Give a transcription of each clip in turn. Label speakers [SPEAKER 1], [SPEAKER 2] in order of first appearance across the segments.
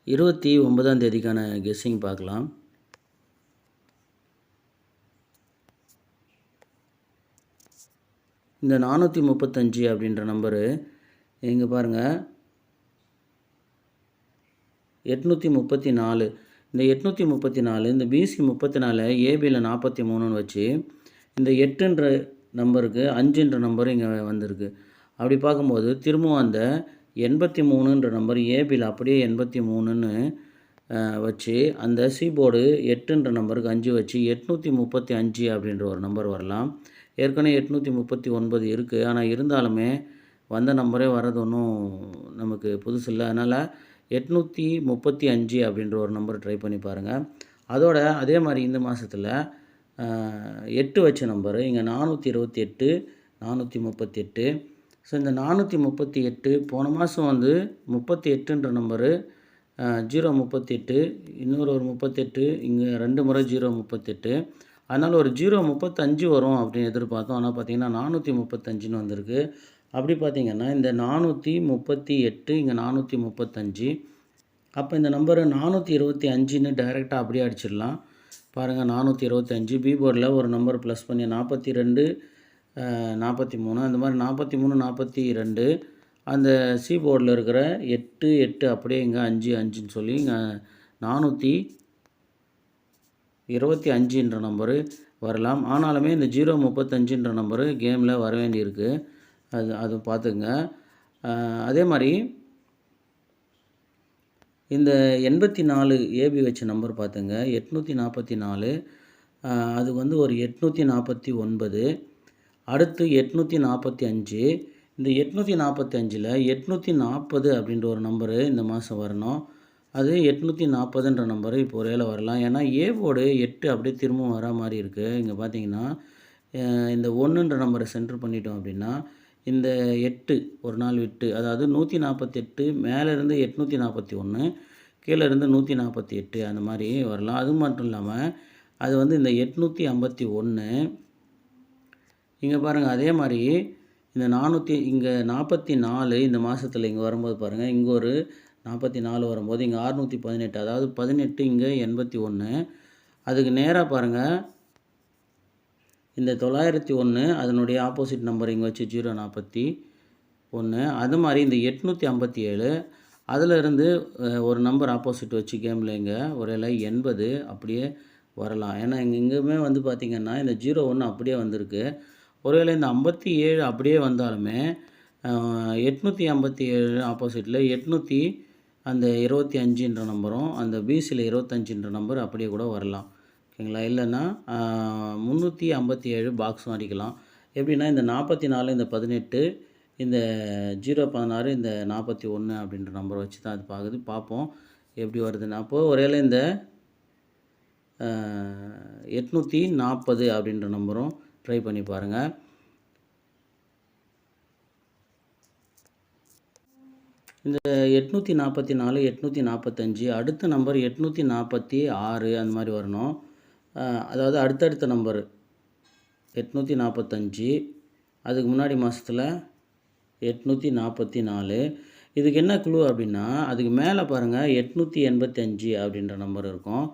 [SPEAKER 1] 29ஆம் தேதிக்கான guessing பார்க்கலாம். இந்த 435 அப்படின்ற நம்பரு இங்கே பாருங்கள், 834. இந்த 834 இந்த பிசி 34 ஏபியில் 43ன்னு வச்சு இந்த 8ன்ற நம்பருக்கு 5ன்ற நம்பர் இங்கே வந்திருக்கு. அப்படி பார்க்கும்போது திரும்பவும் அந்த 83ன்ற நம்பர் ஏபியில் அப்படியே 83ன்னு வச்சு அந்த சி போர்டு 8ன்ற நம்பருக்கு 5 வச்சு 835 அப்படின்ற ஒரு நம்பர் வரலாம். ஏற்கனவே 839 இருக்குது. ஆனால் இருந்தாலுமே வந்த நம்பரே வர்றது ஒன்றும் நமக்கு புதுசு இல்லை. அதனால் 835 அப்படின்ற ஒரு நம்பர் ட்ரை பண்ணி பாருங்கள். அதோட அதே மாதிரி இந்த மாதத்தில் 8 வச்ச நம்பரு இங்கே 428, 438. ஸோ இந்த 438 போன மாதம் வந்து 38ன்ற நம்பரு 038, இன்னொரு ஒரு 38, இங்கே 2 முறை 038. அதனால் ஒரு 035 வரும் அப்படின்னு எதிர்பார்த்தோம். ஆனால் பார்த்திங்கன்னா 435ன்னு வந்திருக்கு. அப்படி பார்த்திங்கன்னா இந்த 438 இங்கே 435. அப்போ இந்த நம்பரு 425ன்னு டைரெக்டாக அப்படியே அடிச்சிடலாம். பாருங்கள், 425 பி போர்டில் ஒரு நம்பர் ப்ளஸ் பண்ணி 42, 43, அந்த மாதிரி 43, 42. அந்த சி போர்டில் இருக்கிற 8, 8 அப்படியே இங்கே 5, 5ன்னு சொல்லி இங்கே 425ன்ற நம்பரு வரலாம். ஆனாலுமே இந்த 035ன்ற நம்பரு கேமில் வர வேண்டியிருக்கு. அது பார்த்துங்க. அதே மாதிரி இந்த 84 ஏபி வச்ச நம்பர் பார்த்துங்க, 844. அது வந்து ஒரு 849. அடுத்து 845. இந்த 845ல் 840 அப்படின்ற ஒரு நம்பரு இந்த மாதம் வரணும். அது 840ன்ற நம்பரு இப்போ ஒரேல வரலாம். ஏன்னா ஏ போர்டு 8 அப்படியே திரும்பவும் வர மாதிரி இருக்குது. இங்கே பார்த்தீங்கன்னா இந்த 1ன்ற நம்பரை சென்டர் பண்ணிட்டோம் அப்படின்னா இந்த 8 ஒரு நாள் விட்டு, அதாவது 148 மேலேருந்து 841, கீழே இருந்து 148 அந்த மாதிரி வரலாம். அது மட்டும் இல்லாமல் அது வந்து இந்த 851. இங்கே பாருங்கள், அதே மாதிரி இந்த 400 இங்கே 44 இந்த மாதத்தில் இங்கே வரும்போது பாருங்கள், இங்கே ஒரு 44 வரும்போது இங்கே 618, அதாவது 18 இங்கே 81. அதுக்கு நேராக பாருங்கள், இந்த 901 அதனுடைய ஆப்போசிட் நம்பர் இங்கே வச்சு 041. அது மாதிரி இந்த 857 அதிலிருந்து ஒரு நம்பர் ஆப்போசிட் வச்சு கேமில் இங்கே ஒரேல 80 அப்படியே வரலாம். ஏன்னா இங்கேயுமே வந்து பார்த்திங்கன்னா இந்த 01 அப்படியே வந்திருக்கு. ஒருவேளை இந்த 57 அப்படியே வந்தாலுமே 857 ஆப்போசிட்டில் 825ன்ற நம்பரும் அந்த பிசியில் 25ன்ற நம்பர் அப்படியே கூட வரலாம். ஓகேங்களா? இல்லைன்னா 357 பாக்ஸும் அடிக்கலாம். எப்படின்னா இந்த 44, இந்த 18, இந்த 016, இந்த 41 அப்படின்ற நம்பரை வச்சு தான் அது பார்ப்போம் எப்படி வருதுன்னா. அப்போது ஒரேல இந்த 840 அப்படின்ற நம்பரும் ட்ரை பண்ணி பாருங்கள். இந்த 844, 845 அடுத்த நம்பர் 846 அந்த மாதிரி வரணும். அதாவது அடுத்தடுத்த நம்பரு 845, அதுக்கு முன்னாடி மாதத்தில் 844. இதுக்கு என்ன க்ளூ அப்படின்னா, அதுக்கு மேலே பாருங்கள் 885 அப்படின்ற நம்பர் இருக்கும்.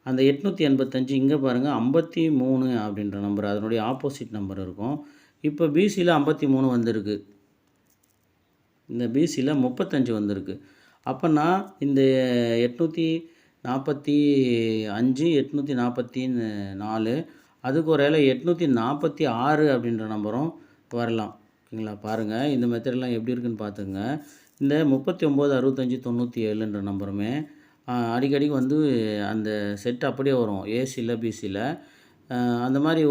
[SPEAKER 1] அந்த 885 இங்கே பாருங்கள் 53 அப்படின்ற நம்பர் அதனுடைய ஆப்போசிட் நம்பர் இருக்கும். இப்போ பிசியில் 53 வந்திருக்கு, இந்த பிசியில் 35 வந்திருக்கு. அப்போனா இந்த 845, 844 அதுக்கு ஒரு வேளை 846 அப்படின்ற நம்பரும் வரலாம். ஓகேங்களா? பாருங்கள், இந்த மெத்தட்லாம் எப்படி இருக்குதுன்னு பார்த்துங்க. இந்த 39, 65, 97ன்ற நம்பருமே அடிக்கடி வந்து அந்த செட் அப்படியே வரும், ஏசியில் பிசியில். அந்த மாதிரி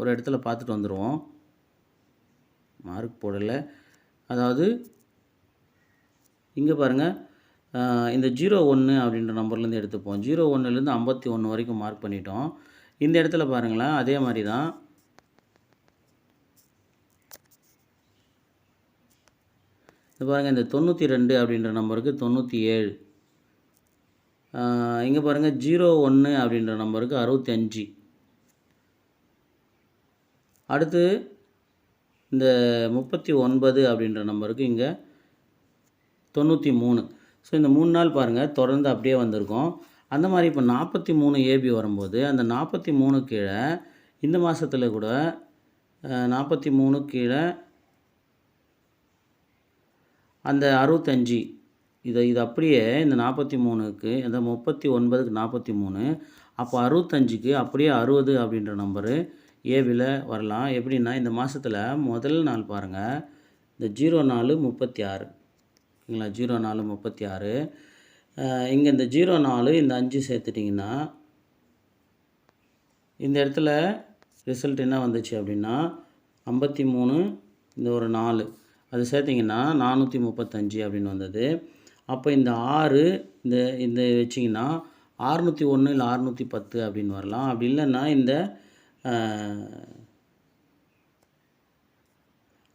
[SPEAKER 1] ஒரு இடத்துல பார்த்துட்டு வந்துடுவோம். மார்க் போடலை. அதாவது இங்கே பாருங்கள், இந்த 01 அப்படின்ற நம்பர்லேருந்து எடுத்துப்போம். 01லேருந்து 51 வரைக்கும் மார்க் பண்ணிட்டோம். இந்த இடத்துல பாருங்களேன், அதே மாதிரி தான். இது பாருங்கள், இந்த 92 அப்படின்ற நம்பருக்கு 97. இங்கே பாருங்கள் 01 அப்படின்ற நம்பருக்கு 65. அடுத்து இந்த 39 அப்படின்ற நம்பருக்கு இங்கே 93. ஸோ இந்த 3 நாள் பாருங்கள் தொடர்ந்து அப்படியே வந்திருக்கும். அந்த மாதிரி இப்போ 43 ஏபி வரும்போது அந்த 43 கீழே இந்த மாதத்துல கூட 43 கீழே அந்த 65 இது அப்படியே இந்த 43க்கு இந்த 39க்கு 43 அப்போ 65க்கு அப்படியே 60 அப்படின்ற நம்பரு ஏபியில் வரலாம். எப்படின்னா இந்த மாதத்தில் முதல் நாள் பாருங்கள், இந்த 0436 ஓகேங்களா, 0436 இங்கே இந்த 04 இந்த 5 சேர்த்துட்டிங்கன்னா இந்த இடத்துல ரிசல்ட் என்ன வந்துச்சு அப்படின்னா 53 இந்த ஒரு 4 அது சேர்த்திங்கன்னா 435 அப்படின்னு வந்தது. அப்போ இந்த 6 இந்த இந்த வச்சிங்கன்னா 601 இல்லை 610 அப்படின்னு வரலாம். அப்படி இல்லைன்னா இந்த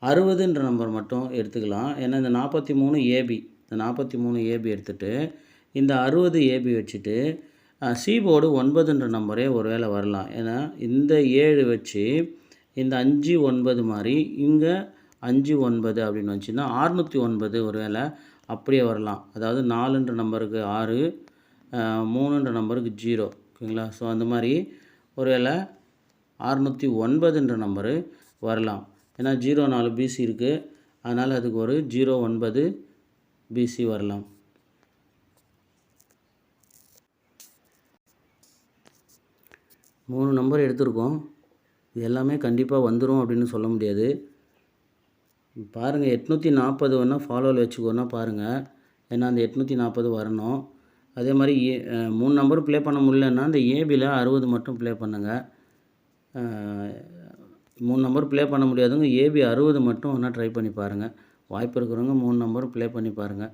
[SPEAKER 1] 60ன்ற நம்பர் மட்டும் எடுத்துக்கலாம். ஏன்னா இந்த 43 ஏபி இந்த 43 ஏபி எடுத்துகிட்டு இந்த 60 ஏபி வச்சுட்டு சி போர்டு 9ன்ற நம்பரே ஒரு வேளை வரலாம். ஏன்னா இந்த 7 வச்சு இந்த 5 9 மாதிரி இங்கே 5 9 அப்படின்னு வந்துச்சுன்னா 609 ஒரு வேளை அப்படியே வரலாம். அதாவது 4ன்ற நம்பருக்கு 6 3ன்ற நம்பருக்கு 0 ஓகேங்களா. ஸோ அந்த மாதிரி ஒரு வேளை 609ன்ற நம்பரு வரலாம். ஏன்னா 04 பிசி இருக்குது, அதனால் அதுக்கு ஒரு 09 பிசி வரலாம். மூணு நம்பர் எடுத்திருக்கோம். இது எல்லாமே கண்டிப்பாக வந்துடும் அப்படின்னு சொல்ல முடியாது. பாருங்கள் 840 வேணால் ஃபாலோவில் வச்சுக்கோன்னா பாருங்கள். ஏன்னா அந்த 840 வரணும். அதே மாதிரி 3 நம்பர் ப்ளே பண்ண முடியலன்னா இந்த ஏபியில் 60 மட்டும் ப்ளே பண்ணுங்கள். 3 நம்பர் ப்ளே பண்ண முடியாதவங்க ஏபி 60 மட்டும் வேணால் ட்ரை பண்ணி பாருங்கள். வாய்ப்பு இருக்கிறவங்க 3 நம்பரும் ப்ளே பண்ணி பாருங்கள்.